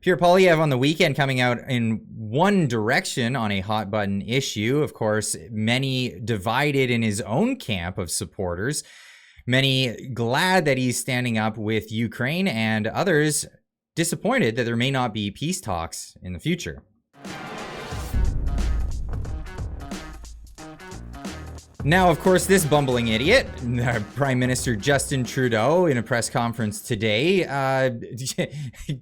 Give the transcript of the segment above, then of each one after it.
Pierre Poilievre on the weekend coming out in one direction on a hot button issue. Of course, many divided in his own camp of supporters. Many glad that he's standing up with Ukraine, and others disappointed that there may not be peace talks in the future. Now, of course, this bumbling idiot, Prime Minister Justin Trudeau, in a press conference today,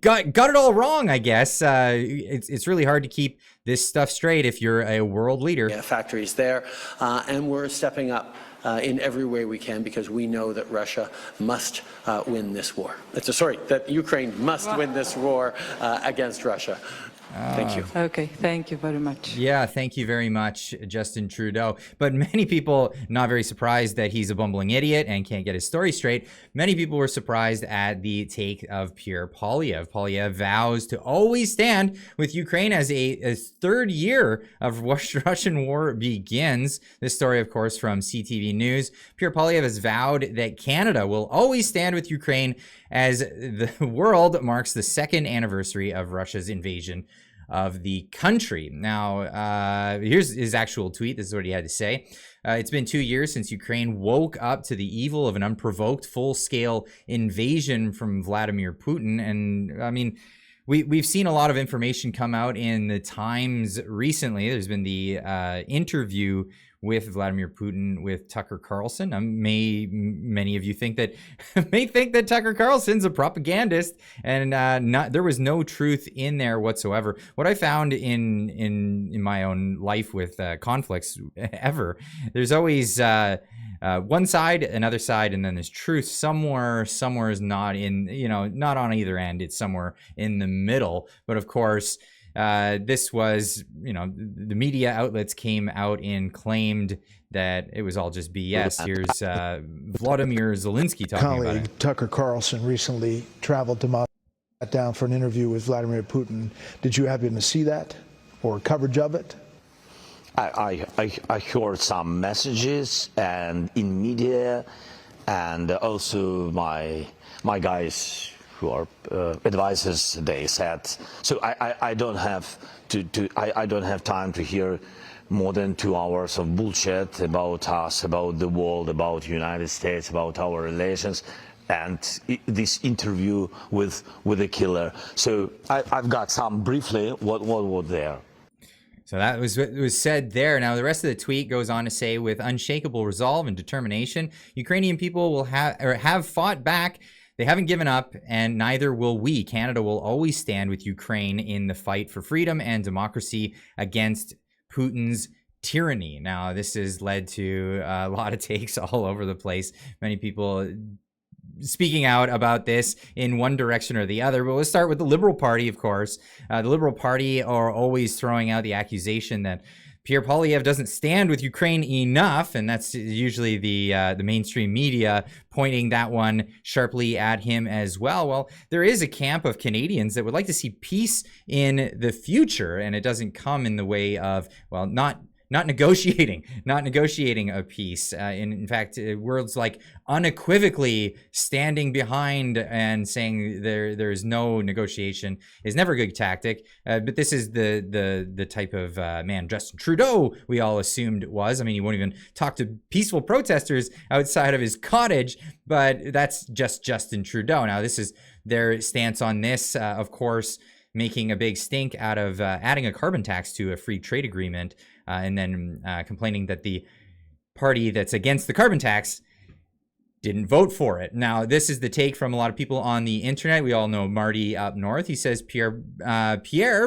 got it all wrong, I guess. It's really hard to keep this stuff straight if you're a world leader. Yeah, factories there, and we're stepping up in every way we can because we know that Russia must win this war. That Ukraine must win this war against Russia. Thank you. Okay, thank you very much. Yeah, thank you very much, Justin Trudeau. But many people not very surprised that he's a bumbling idiot and can't get his story straight. Many people were surprised at the take of Pierre Poilievre. Poilievre vows to always stand with Ukraine as a third year of Russian war begins. This story, of course, from CTV News. Pierre Poilievre has vowed that Canada will always stand with Ukraine as the world marks the second anniversary of Russia's invasion of the country. Now, here's his actual tweet. This is what he had to say. It's been 2 years since Ukraine woke up to the evil of an unprovoked full-scale invasion from Vladimir Putin. And I mean, we've seen a lot of information come out in the Times recently. There's been the interview with Vladimir Putin with Tucker Carlson. Many of you think that may think that Tucker Carlson's a propagandist, and there was no truth in there whatsoever. What I found in my own life with conflicts ever, there's always one side, another side, and then there's truth somewhere is not not on either end. It's somewhere in the middle. But of course, this was, the media outlets came out and claimed that it was all just BS. Here's Vladimir Zelenskyy talking about it. Tucker Carlson recently traveled to Moscow, sat down for an interview with Vladimir Putin. Did you happen to see that or coverage of it? I heard some messages and in media, and also my guys who are advisors, they said. So I don't have I don't have time to hear more than 2 hours of bullshit about us, about the world, about the United States, about our relations, and this interview with the killer. So I've got some briefly what was there. So that was what was said there. Now, the rest of the tweet goes on to say, with unshakable resolve and determination, Ukrainian people will have fought back. They haven't given up, and neither will we. Canada will always stand with Ukraine in the fight for freedom and democracy against Putin's tyranny. Now, this has led to a lot of takes all over the place. Many people speaking out about this in one direction or the other. But let's start with the Liberal Party, of course. The Liberal Party are always throwing out the accusation that Pierre Poilievre doesn't stand with Ukraine enough, and that's usually the mainstream media pointing that one sharply at him as well. Well, there is a camp of Canadians that would like to see peace in the future, and it doesn't come in the way of, well, not negotiating a peace. In fact, words like unequivocally standing behind and saying there's no negotiation is never a good tactic. But this is the type of man Justin Trudeau we all assumed it was. I mean, he won't even talk to peaceful protesters outside of his cottage, but that's just Justin Trudeau. Now, this is their stance on this, of course, making a big stink out of adding a carbon tax to a free trade agreement, and then complaining that the party that's against the carbon tax didn't vote for it. Now, this is the take from a lot of people on the internet. We all know Marty Up North. He says Pierre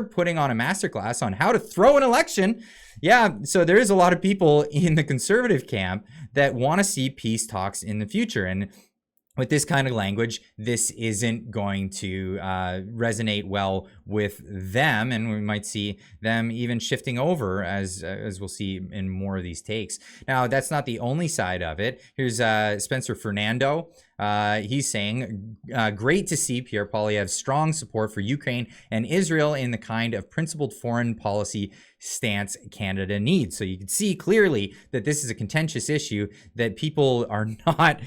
putting on a masterclass on how to throw an election. Yeah, so there is a lot of people in the conservative camp that want to see peace talks in the future. And with this kind of language, this isn't going to resonate well with them, and we might see them even shifting over, as we'll see in more of these takes. Now, that's not the only side of it. Here's Spencer Fernando He's saying, great to see Pierre Poilievre's strong support for Ukraine and Israel in the kind of principled foreign policy stance Canada needs. So you can see clearly that this is a contentious issue, that people are not,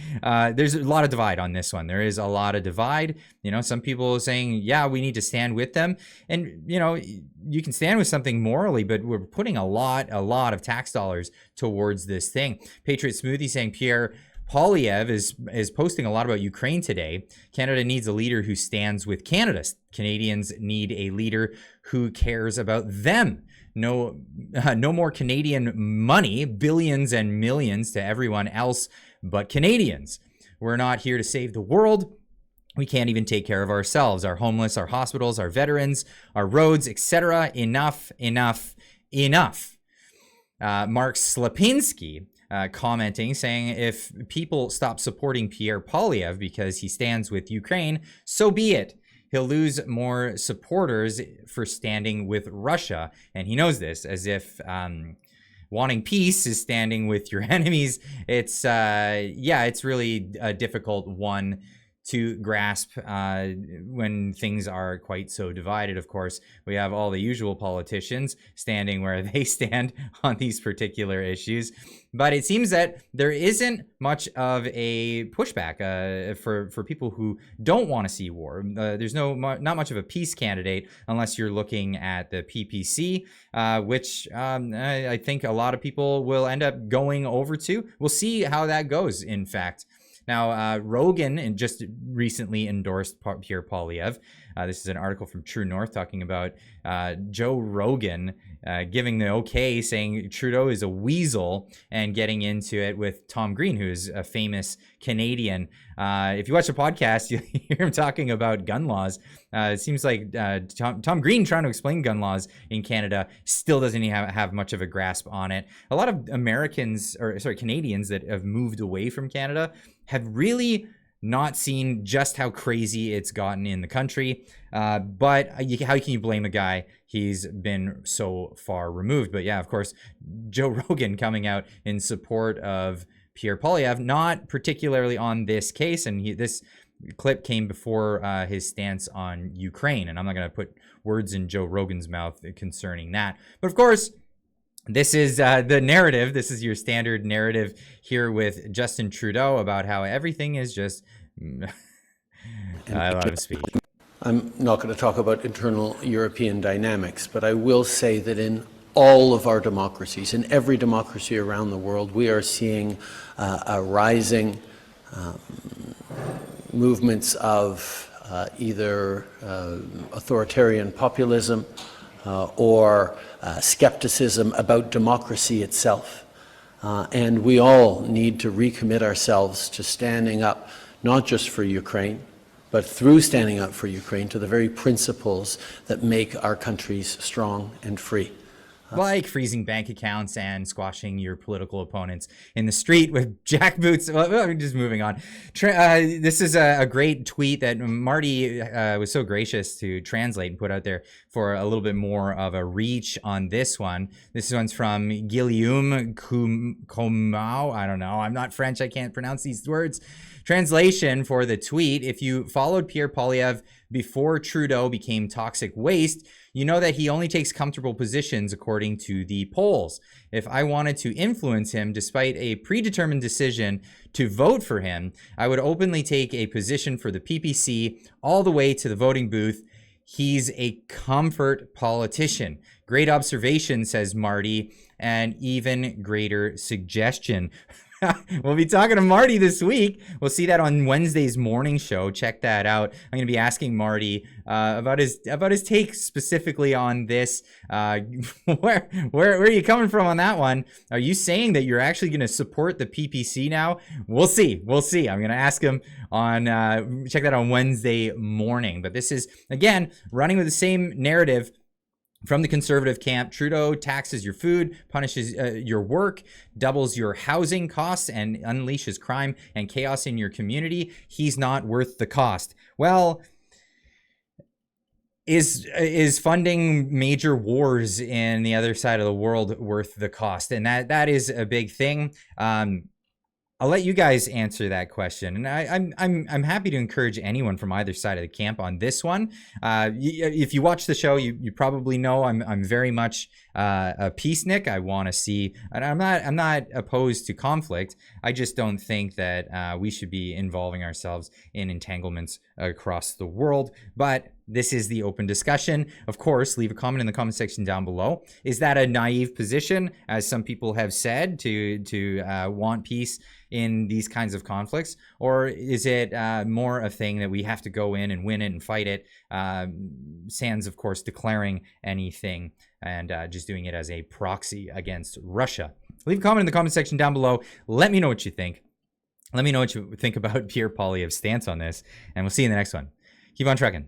there's a lot of divide on this one. There is a lot of divide. You know, some people are saying, yeah, we need to stand with them. And, you know, you can stand with something morally, but we're putting a lot of tax dollars towards this thing. Patriot Smoothie saying, Pierre Poilievre is posting a lot about Ukraine today. Canada needs a leader who stands with Canada. Canadians need a leader who cares about them. No more Canadian money, billions and millions to everyone else but Canadians. We're not here to save the world. We can't even take care of ourselves, our homeless, our hospitals, our veterans, our roads, etc. Enough. Mark Slapinski commenting, saying, if people stop supporting Pierre Poilievre because he stands with Ukraine, so be it. He'll lose more supporters for standing with Russia. And he knows this, as if wanting peace is standing with your enemies. It's, it's really a difficult one to grasp when things are quite so divided. Of course, we have all the usual politicians standing where they stand on these particular issues. But it seems that there isn't much of a pushback for people who don't want to see war. There's not much of a peace candidate unless you're looking at the PPC, which I think a lot of people will end up going over to. We'll see how that goes, in fact. Now, Rogan just recently endorsed Pierre Poilievre. This is an article from True North talking about Joe Rogan giving the okay, saying Trudeau is a weasel, and getting into it with Tom Green, who is a famous Canadian. If you watch the podcast, you hear him talking about gun laws. It seems like Tom Green, trying to explain gun laws in Canada, still doesn't have much of a grasp on it. A lot of Canadians that have moved away from Canada have really not seen just how crazy it's gotten in the country. But how can you blame a guy? He's been so far removed. But yeah, of course, Joe Rogan coming out in support of Pierre Poilievre, not particularly on this case. And this clip came before his stance on Ukraine. And I'm not going to put words in Joe Rogan's mouth concerning that. But of course, this is the narrative. This is your standard narrative here with Justin Trudeau about how everything is just I let him speak. I'm not going to talk about internal European dynamics, but I will say that in all of our democracies, in every democracy around the world, we are seeing a rising movements of either authoritarian populism or skepticism about democracy itself. And we all need to recommit ourselves to standing up, not just for Ukraine, but through standing up for Ukraine, to the very principles that make our countries strong and free. Like freezing bank accounts and squashing your political opponents in the street with jackboots. Well, just moving on. This is a great tweet that Marty was so gracious to translate and put out there for a little bit more of a reach on this one. This one's from Guillaume Comau. I don't know. I'm not French. I can't pronounce these words. Translation for the tweet: if you followed Pierre Poilievre before Trudeau became toxic waste, you know that he only takes comfortable positions according to the polls. If I wanted to influence him despite a predetermined decision to vote for him, I would openly take a position for the PPC all the way to the voting booth. He's a comfort politician. Great observation, says Marty, and even greater suggestion. We'll be talking to Marty this week. We'll see that on Wednesday's morning show. Check that out. I'm going to be asking Marty about his take specifically on this. Where are you coming from on that one? Are you saying that you're actually going to support the PPC now? We'll see. I'm going to ask him on check that on Wednesday morning. But this is, again, running with the same narrative from the conservative camp. Trudeau taxes your food, punishes your work, doubles your housing costs, and unleashes crime and chaos in your community. He's not worth the cost. Well, is funding major wars in the other side of the world worth the cost? And that is a big thing. I'll let you guys answer that question, and I'm happy to encourage anyone from either side of the camp on this one. If you watch the show, you probably know I'm very much a peacenik. I want to see, and I'm not opposed to conflict. I just don't think that we should be involving ourselves in entanglements across the world. But this is the open discussion. Of course, leave a comment in the comment section down below. Is that a naive position, as some people have said, to want peace in these kinds of conflicts? Or is it more a thing that we have to go in and win it and fight it, sans, of course, declaring anything and just doing it as a proxy against Russia? Leave a comment in the comment section down below. Let me know what you think. Let me know what you think about Pierre Poilievre's stance on this, and we'll see you in the next one. Keep on trucking.